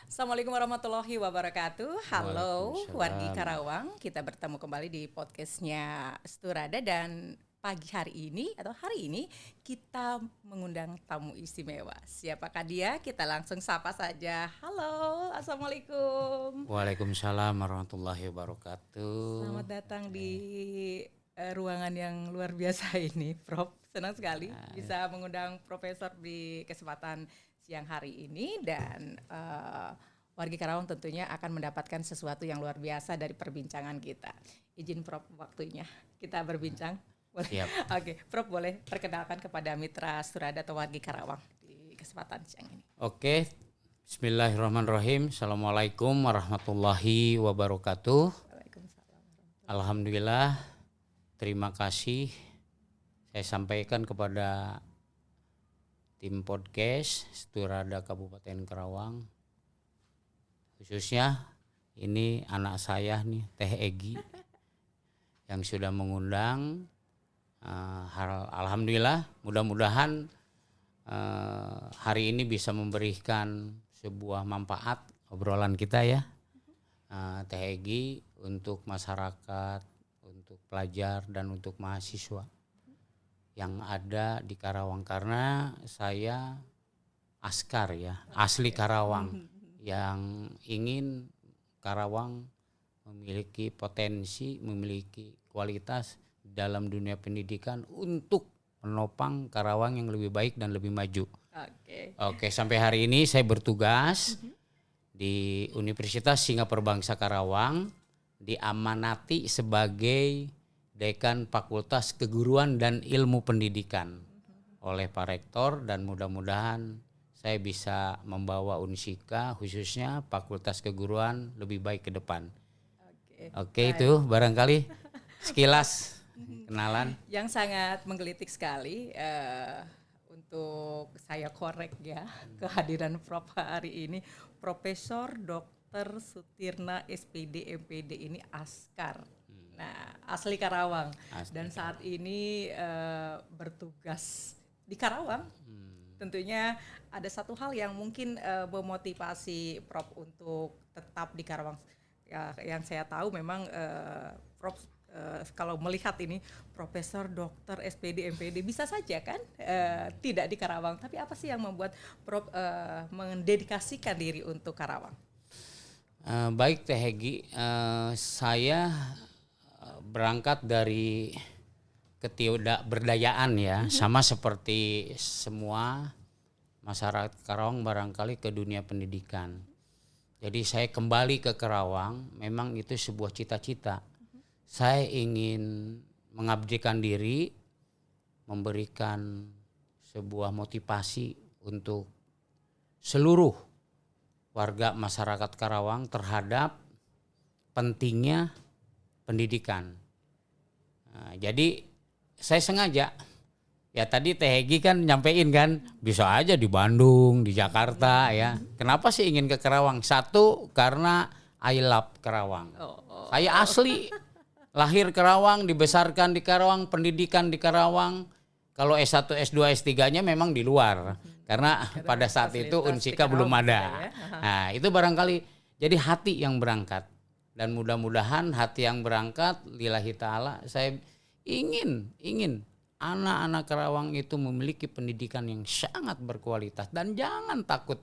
Assalamualaikum warahmatullahi wabarakatuh. Halo wargi Karawang, kita bertemu kembali di podcastnya Sturada dan pagi hari ini atau hari ini kita mengundang tamu istimewa. Siapakah dia? Kita langsung sapa saja. Halo, assalamualaikum. Waalaikumsalam warahmatullahi wabarakatuh. Selamat datang di ruangan yang luar biasa ini, Prof. Senang sekali bisa mengundang Profesor di kesempatan siang hari ini dan wargi Karawang tentunya akan mendapatkan sesuatu yang luar biasa dari perbincangan kita. Izin Prof waktunya kita berbincang. Boleh? Oke, Prof boleh perkenalkan kepada mitra Sturada atau wargi Karawang di kesempatan siang ini. Oke, Bismillahirrahmanirrahim. Assalamualaikum warahmatullahi wabarakatuh. Waalaikumsalam. Alhamdulillah, terima kasih saya sampaikan kepada tim podcast Sturada Kabupaten Karawang. Khususnya ini anak saya nih, Teh Egi, yang sudah mengundang. Alhamdulillah, mudah-mudahan hari ini bisa memberikan sebuah manfaat obrolan kita ya, Teh Egi, untuk masyarakat, untuk pelajar dan untuk mahasiswa yang ada di Karawang, karena saya askar ya, asli Karawang, yang ingin Karawang memiliki potensi, memiliki kualitas dalam dunia pendidikan untuk menopang Karawang yang lebih baik dan lebih maju. Oke, sampai hari ini saya bertugas di Universitas Singapura Bangsa Karawang, diamanati sebagai Dekan Fakultas Keguruan dan Ilmu Pendidikan oleh Pak Rektor, dan mudah-mudahan saya bisa membawa Unsika khususnya Fakultas Keguruan lebih baik ke depan. Oke, itu barangkali sekilas kenalan. Yang sangat menggelitik sekali untuk saya korek ya kehadiran Prof hari ini, Profesor Dr. Sutirna SPD MPD ini askar. Nah, asli Karawang dan saat ini bertugas di Karawang. Tentunya ada satu hal yang mungkin memotivasi Prof untuk tetap di Karawang. Ya, yang saya tahu memang Prof kalau melihat ini Profesor Dr. SPD MPD bisa saja kan tidak di Karawang. Tapi apa sih yang membuat Prof mendedikasikan diri untuk Karawang? Baik Teh Egi, saya berangkat dari ketidakberdayaan ya, sama seperti semua masyarakat Karawang barangkali ke dunia pendidikan. Jadi saya kembali ke Karawang, memang itu sebuah cita-cita. Saya ingin mengabdikan diri, memberikan sebuah motivasi untuk seluruh warga masyarakat Karawang terhadap pentingnya pendidikan. Nah, jadi saya sengaja, ya tadi Teh Egi kan nyampein kan, bisa aja di Bandung, di Jakarta ya. Kenapa sih ingin ke Karawang? Satu, karena I love Karawang. Saya asli lahir Karawang, dibesarkan di Karawang, pendidikan di Karawang. Kalau S1, S2, S3-nya memang di luar. Karena pada saat itu Unsika belum ada. Nah, itu barangkali jadi hati yang berangkat. Dan mudah-mudahan hati yang berangkat lillahi ta'ala, saya ingin anak-anak Karawang itu memiliki pendidikan yang sangat berkualitas. Dan jangan takut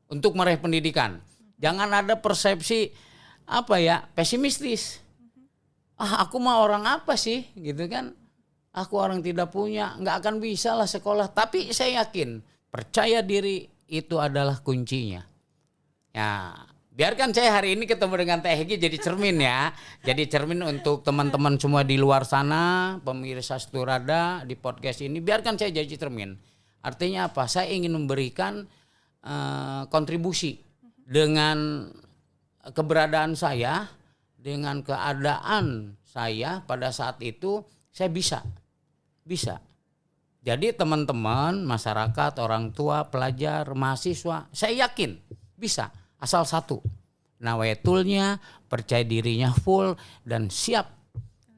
untuk meraih pendidikan. Jangan ada persepsi pesimistis. Aku mah orang apa sih gitu kan. Aku orang tidak punya, nggak akan bisa lah sekolah. Tapi saya yakin, percaya diri itu adalah kuncinya. Ya, biarkan saya hari ini ketemu dengan Teh Egi jadi cermin ya. Jadi cermin untuk teman-teman semua di luar sana, pemirsa Sturada di podcast ini. Biarkan saya jadi cermin. Artinya apa? Saya ingin memberikan kontribusi dengan keberadaan saya, dengan keadaan saya pada saat itu, saya bisa. Jadi teman-teman, masyarakat, orang tua, pelajar, mahasiswa, saya yakin bisa. Asal satu, nawetulnya, percaya dirinya full dan siap.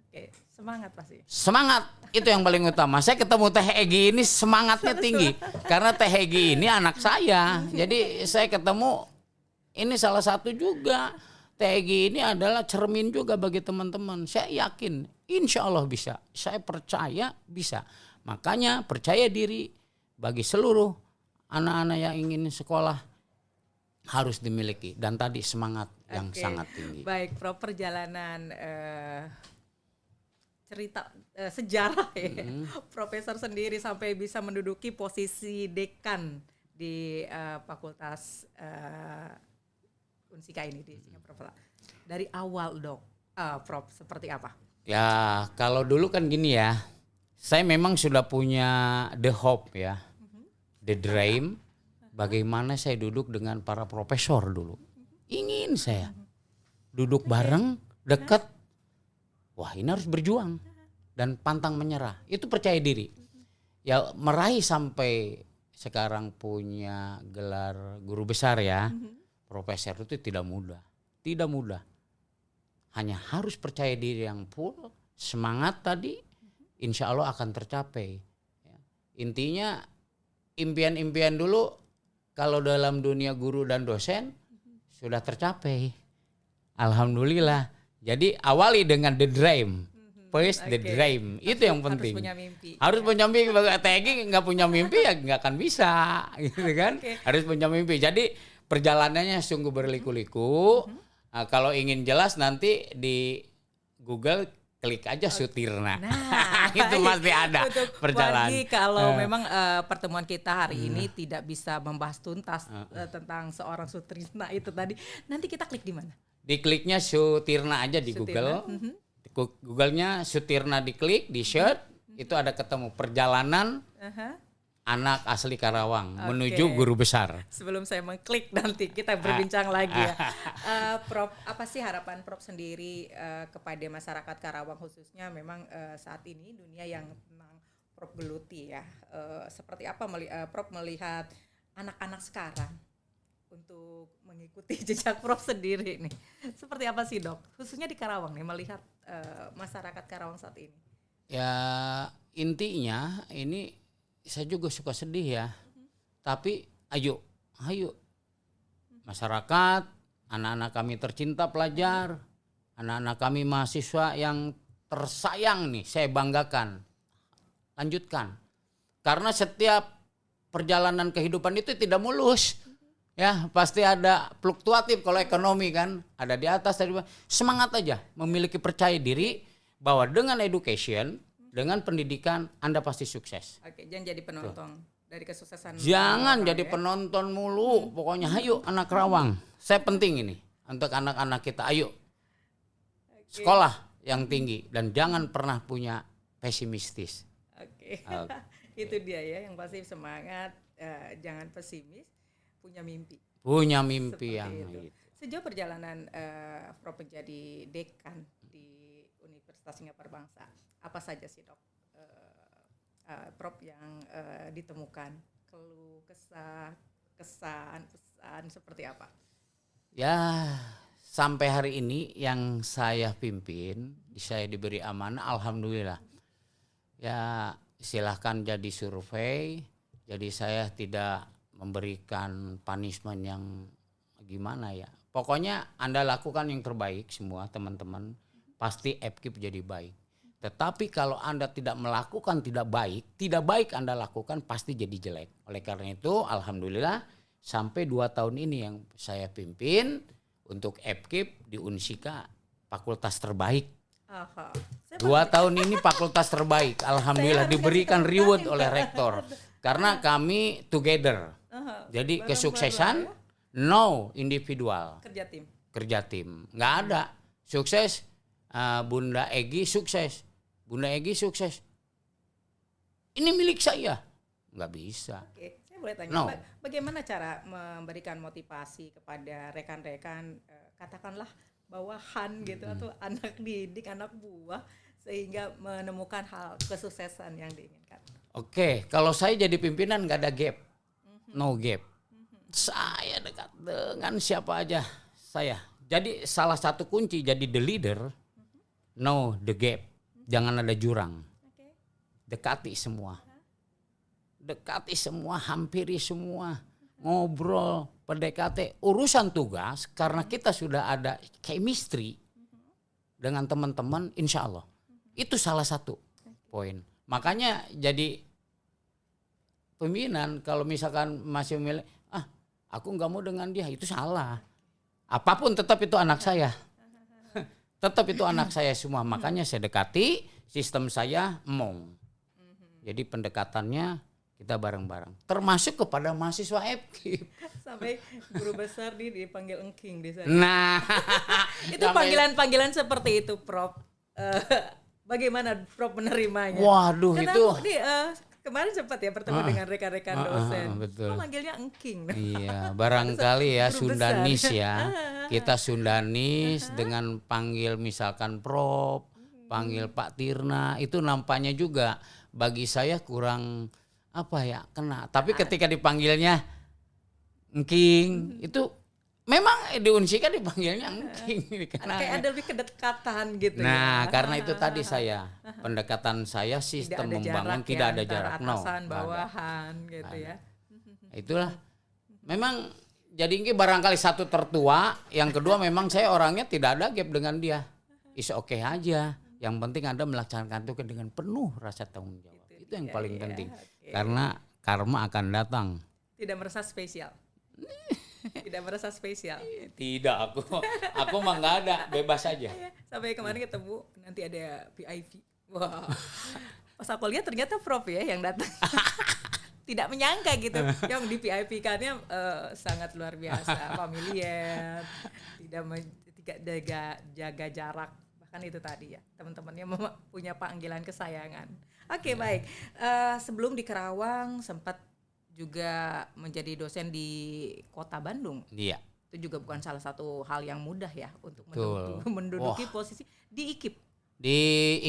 Oke, semangat pasti. Semangat, itu yang paling utama. Saya ketemu Teh Egi ini semangatnya tinggi. Karena Teh Egi ini anak saya. Jadi saya ketemu, Ini salah satu juga. TEGI ini adalah cermin juga bagi teman-teman. Saya yakin, insya Allah bisa. Saya percaya bisa. Makanya percaya diri bagi seluruh anak-anak yang ingin sekolah harus dimiliki. Dan tadi semangat yang sangat tinggi. Baik, Prof, perjalanan cerita sejarah ya. Profesor sendiri sampai bisa menduduki posisi dekan di Fakultas Unsika ini di Singapura. Dari awal dok, Prof, seperti apa? Ya kalau dulu kan gini ya, saya memang sudah punya the hope ya, the dream, bagaimana saya duduk dengan para profesor dulu. Ingin saya duduk bareng, dekat, wah ini harus berjuang dan pantang menyerah. Itu percaya diri. Ya meraih sampai sekarang punya gelar guru besar ya. Profesor itu tidak mudah. Tidak mudah. Hanya harus percaya diri yang full, semangat tadi, insya Allah akan tercapai. Intinya impian-impian dulu kalau dalam dunia guru dan dosen sudah tercapai. Alhamdulillah. Jadi awali dengan the dream. First the dream. Itu yang penting. Harus punya mimpi. Harus punya mimpi. TEGI nggak punya mimpi ya nggak akan bisa, gitu kan? Harus punya mimpi. Jadi perjalanannya sungguh berliku-liku. Nah, kalau ingin jelas nanti di Google klik aja Sutirna. Nah, itu pasti ada perjalanan. Bagi kalau memang pertemuan kita hari ini tidak bisa membahas tuntas tentang seorang Sutirna itu tadi, nanti kita klik di mana? Dikliknya Sutirna aja di Sutirna. Google. Google-nya Sutirna diklik, di search, itu ada ketemu perjalanan anak asli Karawang menuju guru besar. Sebelum saya mengklik nanti kita berbincang lagi ya. Prof, apa sih harapan Prof sendiri kepada masyarakat Karawang khususnya memang saat ini dunia yang tenang Prof geluti ya. Seperti apa Prof melihat anak-anak sekarang untuk mengikuti jejak Prof sendiri nih. Seperti apa sih dok? Khususnya di Karawang nih melihat masyarakat Karawang saat ini. Ya intinya ini saya juga suka sedih ya. Tapi ayo masyarakat, anak-anak kami tercinta pelajar, anak-anak kami mahasiswa yang tersayang nih, saya banggakan. Lanjutkan. Karena setiap perjalanan kehidupan itu tidak mulus. Ya, pasti ada fluktuatif kalau ekonomi kan, ada di atas, ada di bawah. Semangat aja, memiliki percaya diri bahwa dengan education, dengan pendidikan Anda pasti sukses. Oke, jangan jadi penonton dari kesuksesan. Jangan jadi penonton mulu. Pokoknya ayo anak Karawang. Saya penting ini untuk anak-anak kita. Ayo. Sekolah yang tinggi dan jangan pernah punya pesimistis. Oke. Itu dia ya yang pasti semangat, jangan pesimis, punya mimpi. Punya mimpi yang itu. Sejauh perjalanan Prof menjadi dekan di Universitas Singapura Bangsa, apa saja sih dok Prof yang ditemukan, keluh kesah, kesan, pesan seperti apa? Ya sampai hari ini yang saya pimpin, saya diberi amanah, alhamdulillah. Ya silahkan jadi survei, jadi saya tidak memberikan punishment yang gimana ya. Pokoknya Anda lakukan yang terbaik semua teman-teman, pasti FKIP jadi baik. Tetapi kalau Anda tidak melakukan tidak baik Anda lakukan pasti jadi jelek. Oleh karena itu alhamdulillah sampai 2 tahun ini yang saya pimpin untuk FKIP di Unsika fakultas terbaik. 2 tahun ini fakultas terbaik. Alhamdulillah diberikan reward oleh rektor. Karena kami together. Jadi kesuksesan no individual. Kerja tim. Nggak ada. Sukses Bunda Egi sukses. Bunda Egi sukses. Ini milik saya. Nggak bisa. Oke, saya boleh tanya, bagaimana cara memberikan motivasi kepada rekan-rekan, katakanlah bawahan gitu atau anak didik, anak buah, sehingga menemukan hal kesuksesan yang diinginkan? Oke, kalau saya jadi pimpinan nggak ada gap, no gap. Saya dekat dengan siapa aja saya. Jadi salah satu kunci jadi the leader, no the gap. Jangan ada jurang. Dekati semua. Dekati semua, hampiri semua. ngobrol, PDKT, urusan tugas karena kita sudah ada chemistry dengan teman-teman, insya Allah itu salah satu poin. Makanya jadi pimpinan kalau misalkan masih memilih, aku nggak mau dengan dia, itu salah. Apapun tetap itu anak saya, tetap itu anak saya semua. Makanya saya dekati, sistem saya emong. Jadi pendekatannya kita bareng-bareng, termasuk kepada mahasiswa FKIP. Sampai guru besar dipanggil engking di sana. Nah, itu panggilan-panggilan seperti itu, Prof. Bagaimana Prof menerimanya? Waduh, karena itu kemarin sempat ya bertemu dengan rekan-rekan dosen. betul. Oh, manggilnya engking. Iya, barangkali ya Guru Sundanis besar. ya. Kita Sundanis dengan panggil misalkan Prof, panggil Pak Tirna, itu nampaknya juga bagi saya kurang apa ya, kena. Tapi ketika dipanggilnya engking, itu memang di Unsika dipanggilnya engking. Kayak ada lebih kedekatan gitu Nah, ya. karena itu tadi pendekatan saya sistem membangun tidak ada jarak, atasan bawahan gitu ya. Itulah. Memang jadi ini barangkali satu tertua, yang kedua memang saya orangnya tidak ada gap dengan dia. Is okay aja. Yang penting Anda melaksanakan itu dengan penuh rasa tanggung jawab. Itu yang paling penting. Okay. Karena karma akan datang. Tidak merasa spesial. Tidak merasa spesial. Tidak, aku mah nggak ada, bebas aja. Sampai kemarin ketemu nanti ada VIP. Wah. Pas aku lihat ternyata Prof ya yang datang. Tidak menyangka gitu. Yang di VIP-kannya sangat luar biasa, familiar, tidak jaga jarak. Bahkan itu tadi ya, teman-temannya punya panggilan kesayangan. Oke, baik. Sebelum di Kerawang sempat juga menjadi dosen di Kota Bandung. Iya. Itu juga bukan salah satu hal yang mudah ya untuk menduduki posisi di IKIP. Di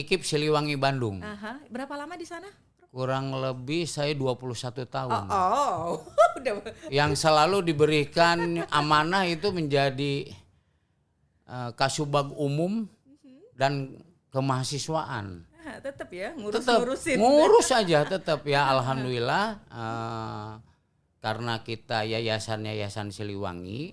IKIP Siliwangi Bandung. Berapa lama di sana? Kurang lebih saya 21 tahun. Udah. Yang selalu diberikan amanah itu menjadi kasubag umum dan kemahasiswaan. Tetap ya ngurus aja tetap ya. Alhamdulillah karena kita yayasan Siliwangi,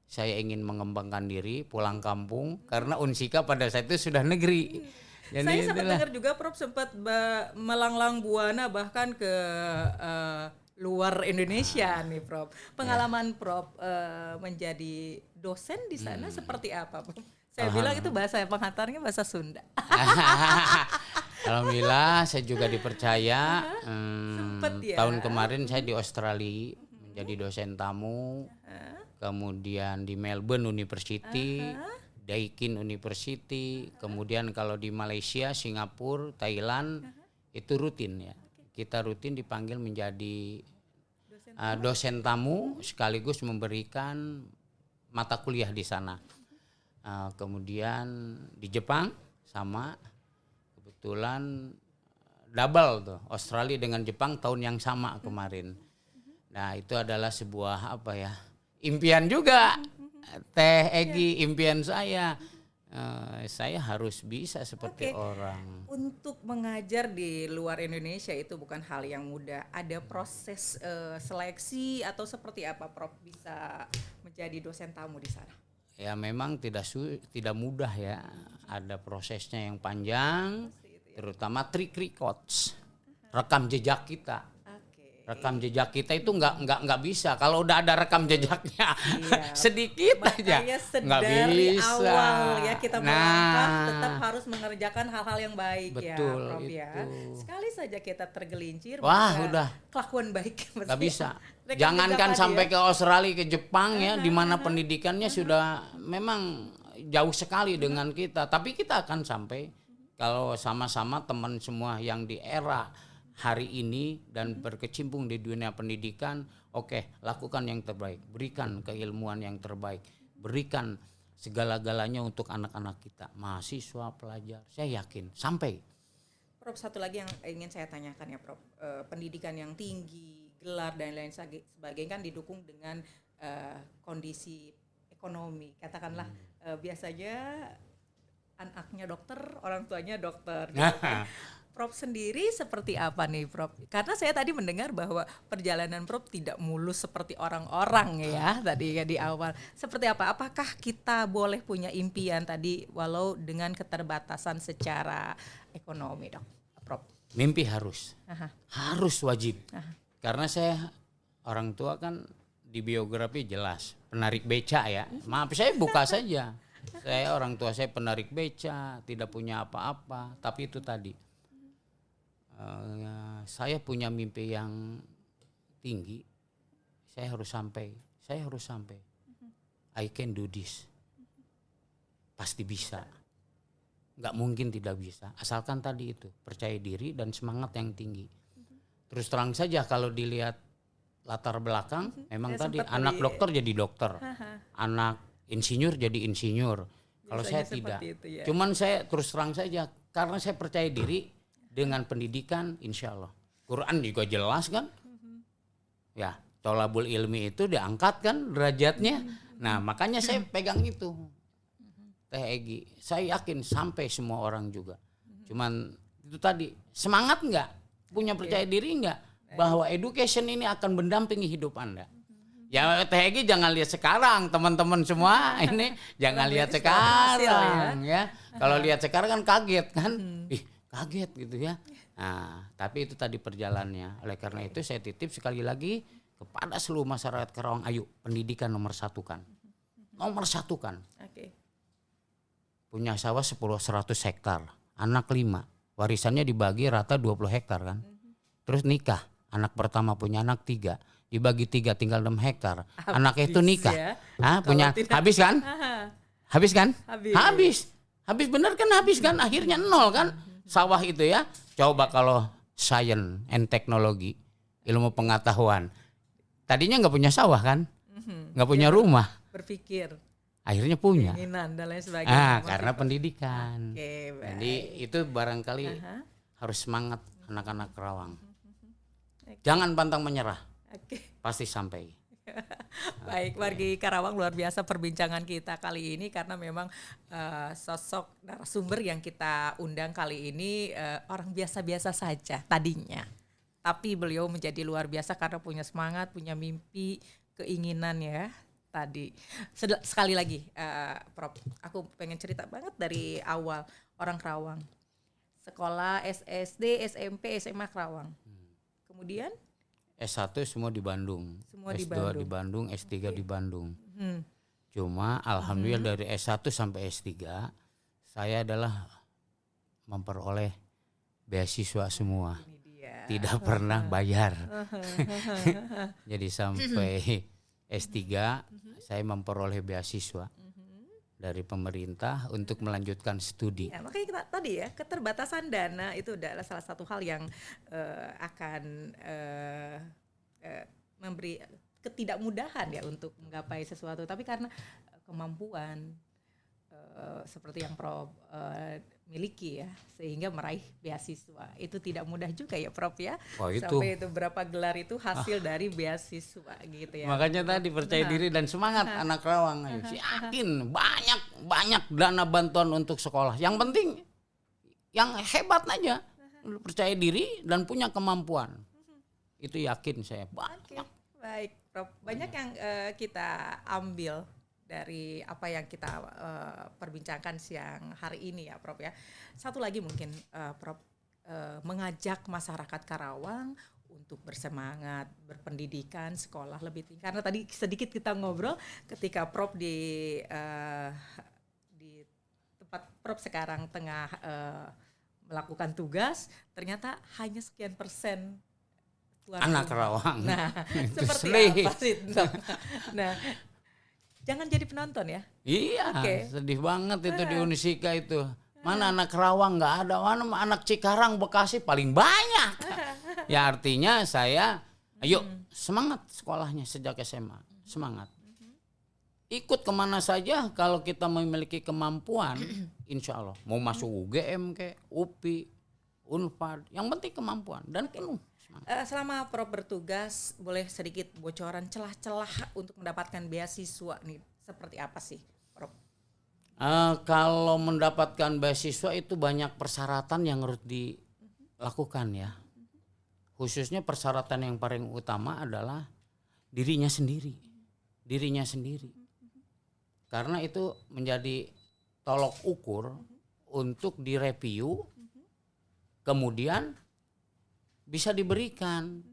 saya ingin mengembangkan diri pulang kampung karena Unsika pada saat itu sudah negeri. Jadi saya sempat dengar juga Prof sempat melanglang buana bahkan ke luar Indonesia nih Prof. Pengalaman Prof menjadi dosen di sana seperti apa Prof? Saya bilang itu bahasa penghantarnya bahasa Sunda. Alhamdulillah saya juga dipercaya. Ya. Tahun kemarin saya di Australia menjadi dosen tamu. Kemudian di Melbourne University, Daikin University. Kemudian kalau di Malaysia, Singapura, Thailand itu rutin ya. Kita rutin dipanggil menjadi dosen tamu sekaligus memberikan mata kuliah di sana. Kemudian di Jepang sama, kebetulan double tuh, Australia dengan Jepang tahun yang sama kemarin. Nah itu adalah sebuah impian juga, Teh Egi, impian saya. Saya harus bisa seperti orang. Untuk mengajar di luar Indonesia itu bukan hal yang mudah. Ada proses seleksi atau seperti apa Prof bisa menjadi dosen tamu di sana? Ya memang tidak mudah ya, ada prosesnya yang panjang, terutama track records, rekam jejak kita. Rekam jejak kita itu nggak bisa kalau udah ada rekam jejaknya sedikit aja nggak bisa. Awal ya kita melangkah tetap harus mengerjakan hal-hal yang baik. Betul, ya Prof itu. Ya. Sekali saja kita tergelincir, udah kelakuan baik nggak bisa. Jangankan sampai ke Australia, ke Jepang ya, di mana pendidikannya sudah memang jauh sekali dengan kita. Tapi kita akan sampai kalau sama-sama teman semua yang di era hari ini dan berkecimpung di dunia pendidikan, lakukan yang terbaik, berikan keilmuan yang terbaik, berikan segala-galanya untuk anak-anak kita, mahasiswa, pelajar. Saya yakin sampai. Prof, satu lagi yang ingin saya tanyakan ya Prof, pendidikan yang tinggi, gelar dan lain sebagainya kan didukung dengan kondisi ekonomi, katakanlah biasanya anaknya dokter, orang tuanya dokter gitu kan. Prof sendiri seperti apa nih Prof? Karena saya tadi mendengar bahwa perjalanan Prof tidak mulus seperti orang-orang ya tadi ya di awal. Seperti apa? Apakah kita boleh punya impian tadi walau dengan keterbatasan secara ekonomi, Dok? Prof. Mimpi harus. Aha. Harus wajib. Aha. Karena saya orang tua kan di biografi jelas penarik beca ya. Maaf saya buka saja. Saya orang tua saya penarik beca, tidak punya apa-apa, tapi itu tadi. Saya punya mimpi yang tinggi. Saya harus sampai. I can do this. Pasti bisa. Nggak mungkin tidak bisa. Asalkan tadi itu percaya diri dan semangat yang tinggi. Terus terang saja kalau dilihat latar belakang, memang tadi anak dokter jadi dokter, anak insinyur jadi insinyur. Kalau saya tidak, itu, ya. Cuman saya terus terang saja karena saya percaya diri dengan pendidikan, insya Allah. Quran juga jelas kan, ya tolabul ilmi itu diangkat kan derajatnya. Nah makanya saya pegang itu, Teh Egi. Saya yakin sampai semua orang juga. Cuman itu tadi semangat nggak, punya percaya diri nggak? Bahwa education ini akan mendampingi hidup Anda. Ya Teh Egi jangan lihat sekarang teman-teman semua ini jangan lihat sekarang ya. Kalau lihat sekarang kan kaget kan. Ih, kaget gitu ya. Nah, tapi itu tadi perjalanannya. Oleh karena itu saya titip sekali lagi kepada seluruh masyarakat Karawang, ayo pendidikan nomor satu kan. Oke. Punya sawah 100 hektar, anak 5. Warisannya dibagi rata 20 hektar kan. Terus nikah. Anak pertama punya anak 3, dibagi 3 tinggal 6 hektar. Anak itu nikah, ya. Punya habis kan? Habis kan? Habis bener kan habis kan? Akhirnya 0 kan? Sawah itu ya. Coba kalau science and teknologi, ilmu pengetahuan, tadinya nggak punya sawah kan? Nggak punya rumah. Berpikir. Akhirnya punya. Keinginan dan lain sebagainya. Karena pendidikan. Oke, baik. Jadi itu barangkali harus semangat anak-anak Karawang. Jangan pantang menyerah. Oke. Pasti sampai. Baik, wargi Karawang, luar biasa perbincangan kita kali ini karena memang sosok narasumber yang kita undang kali ini orang biasa-biasa saja tadinya. Tapi beliau menjadi luar biasa karena punya semangat, punya mimpi, keinginan ya tadi. Sekali lagi Prof, aku pengen cerita banget dari awal orang Karawang. Sekolah SSD, SMP, SMA Karawang. Kemudian S1 semua di Bandung, S2 di Bandung, S3 di Bandung. Cuma alhamdulillah dari S1 sampai S3 saya adalah memperoleh beasiswa semua. Tidak pernah bayar. Jadi sampai S3 saya memperoleh beasiswa dari pemerintah untuk melanjutkan studi. Ya, makanya kita tadi ya, keterbatasan dana itu adalah salah satu hal yang akan memberi ketidakmudahan ya untuk menggapai sesuatu. Tapi karena kemampuan seperti yang Prof miliki ya, sehingga meraih beasiswa itu tidak mudah juga ya Prof ya. Sampai itu berapa gelar itu hasil dari beasiswa gitu ya. Makanya tadi percaya diri dan semangat anak Karawang. Yakin banyak dana bantuan untuk sekolah. Yang penting yang hebat aja, percaya diri dan punya kemampuan. Itu yakin saya banyak. Baik Prof, banyak yang kita ambil dari apa yang kita perbincangkan siang hari ini ya Prof ya. Satu lagi mungkin Prof mengajak masyarakat Karawang untuk bersemangat, berpendidikan, sekolah lebih tinggi. Karena tadi sedikit kita ngobrol ketika Prof di tempat Prof sekarang tengah melakukan tugas, ternyata hanya sekian persen anak Karawang. Nah, seperti apa sih? Nah, jangan jadi penonton ya. Iya, sedih banget itu di Unisika itu. Mana anak Karawang nggak ada, mana anak Cikarang, Bekasi paling banyak. Ya artinya saya, ayo semangat sekolahnya sejak SMA, semangat. Ikut kemana saja kalau kita memiliki kemampuan, insya Allah. Mau masuk UGM ke, UPI, Unpad, yang penting kemampuan dan penuh. Selama Prof bertugas, boleh sedikit bocoran celah-celah untuk mendapatkan beasiswa nih seperti apa sih, Prof? Kalau mendapatkan beasiswa itu banyak persyaratan yang harus lakukan ya. Khususnya persyaratan yang paling utama adalah dirinya sendiri. Dirinya sendiri. Karena itu menjadi tolok ukur untuk direview, kemudian bisa diberikan.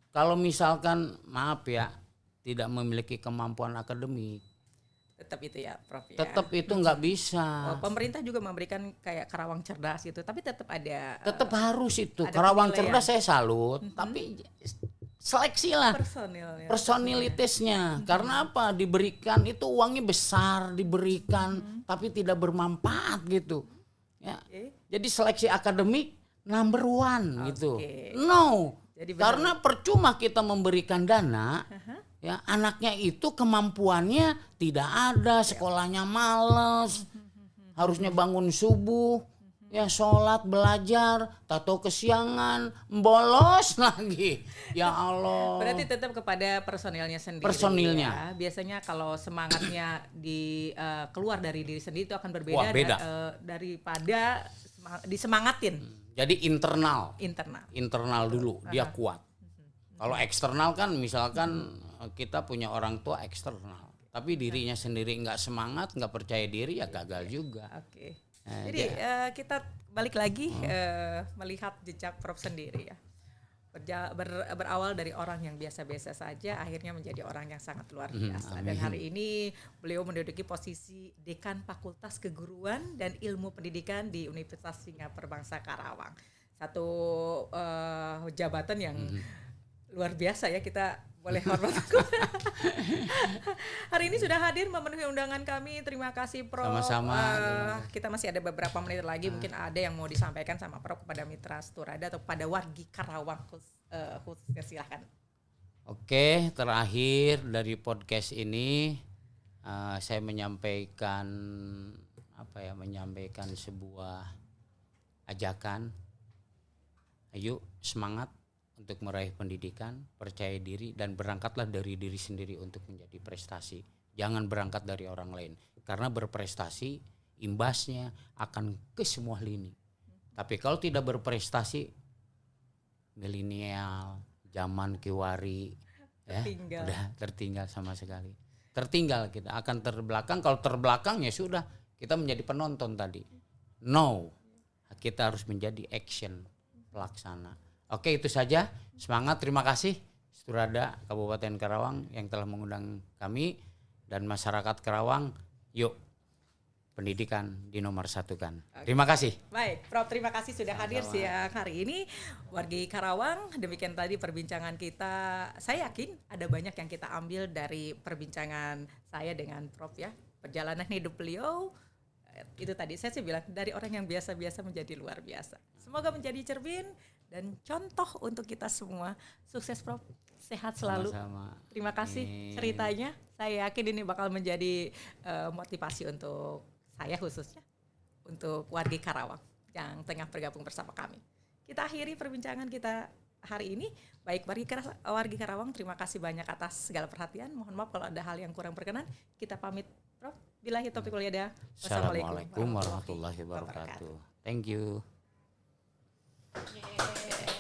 Kalau misalkan maaf ya, tidak memiliki kemampuan akademik, Tetap itu ya Prof ya. tetap itu nggak bisa. Pemerintah juga memberikan kayak Karawang Cerdas gitu, tapi tetap ada Tetap harus itu. ada Karawang penilaian. Cerdas saya salut, tapi seleksi lah personilnya. personalitasnya. Karena apa? Diberikan itu uangnya besar, diberikan tapi tidak bermanfaat gitu. Ya. Oke. Jadi seleksi akademik number one gitu. Oke. No. Jadi benar. Karena percuma kita memberikan dana, ya anaknya itu kemampuannya tidak ada, sekolahnya males, harusnya bangun subuh, ya sholat, belajar, tato kesiangan, bolos lagi. Ya Allah. Berarti tetap kepada personilnya sendiri. Personilnya. Ya. Biasanya kalau semangatnya keluar dari diri sendiri itu akan berbeda. Wah, beda. Daripada disemangatin Jadi internal dulu dia kuat. Kalau eksternal kan misalkan kita punya orang tua eksternal, tapi dirinya sendiri nggak semangat, nggak percaya diri, ya gagal juga. Oke. Jadi kita balik lagi melihat jejak Prof sendiri ya. Berawal dari orang yang biasa-biasa saja, akhirnya menjadi orang yang sangat luar biasa. Dan hari ini beliau menduduki posisi Dekan Fakultas Keguruan dan Ilmu Pendidikan di Universitas Singapura Bangsa Karawang. Satu jabatan yang luar biasa ya, kita boleh hormat. Hari ini sudah hadir memenuhi undangan kami. Terima kasih Prof. Sama-sama. Kita masih ada beberapa menit lagi. Mungkin ada yang mau disampaikan sama Prof kepada Mitra Sturada atau pada wargi Karawang khususnya, silahkan. Oke, terakhir dari podcast ini saya menyampaikan sebuah ajakan. Ayo semangat untuk meraih pendidikan, percaya diri, dan berangkatlah dari diri sendiri untuk menjadi prestasi. Jangan berangkat dari orang lain, karena berprestasi imbasnya akan ke semua lini. Tapi kalau tidak berprestasi, milenial, zaman kiwari, ya, udah tertinggal sama sekali. Tertinggal, kita akan terbelakang. Kalau terbelakang ya sudah, kita menjadi penonton tadi. No, kita harus menjadi action, pelaksana. Oke, itu saja. Semangat, terima kasih Sturada Kabupaten Karawang yang telah mengundang kami dan masyarakat Karawang. Yuk, pendidikan dinomorsatukan. Terima kasih. Baik, Prof, terima kasih sudah hadir siang hari ini. Wargi Karawang, demikian tadi perbincangan kita. Saya yakin ada banyak yang kita ambil dari perbincangan saya dengan Prof ya. Perjalanan hidup beliau, itu tadi saya sih bilang, dari orang yang biasa-biasa menjadi luar biasa. Semoga menjadi cermin dan contoh untuk kita semua. Sukses Prof, sehat selalu. Sama-sama. Terima kasih ceritanya. Saya yakin ini bakal menjadi motivasi untuk saya khususnya, untuk wargi Karawang yang tengah bergabung bersama kami. Kita akhiri perbincangan kita hari ini. Baik wargi Karawang, terima kasih banyak atas segala perhatian. Mohon maaf kalau ada hal yang kurang berkenan. Kita pamit Prof. Billahi taufiq wal hidayah. Assalamualaikum warahmatullahi wabarakatuh. Thank you. Yeah.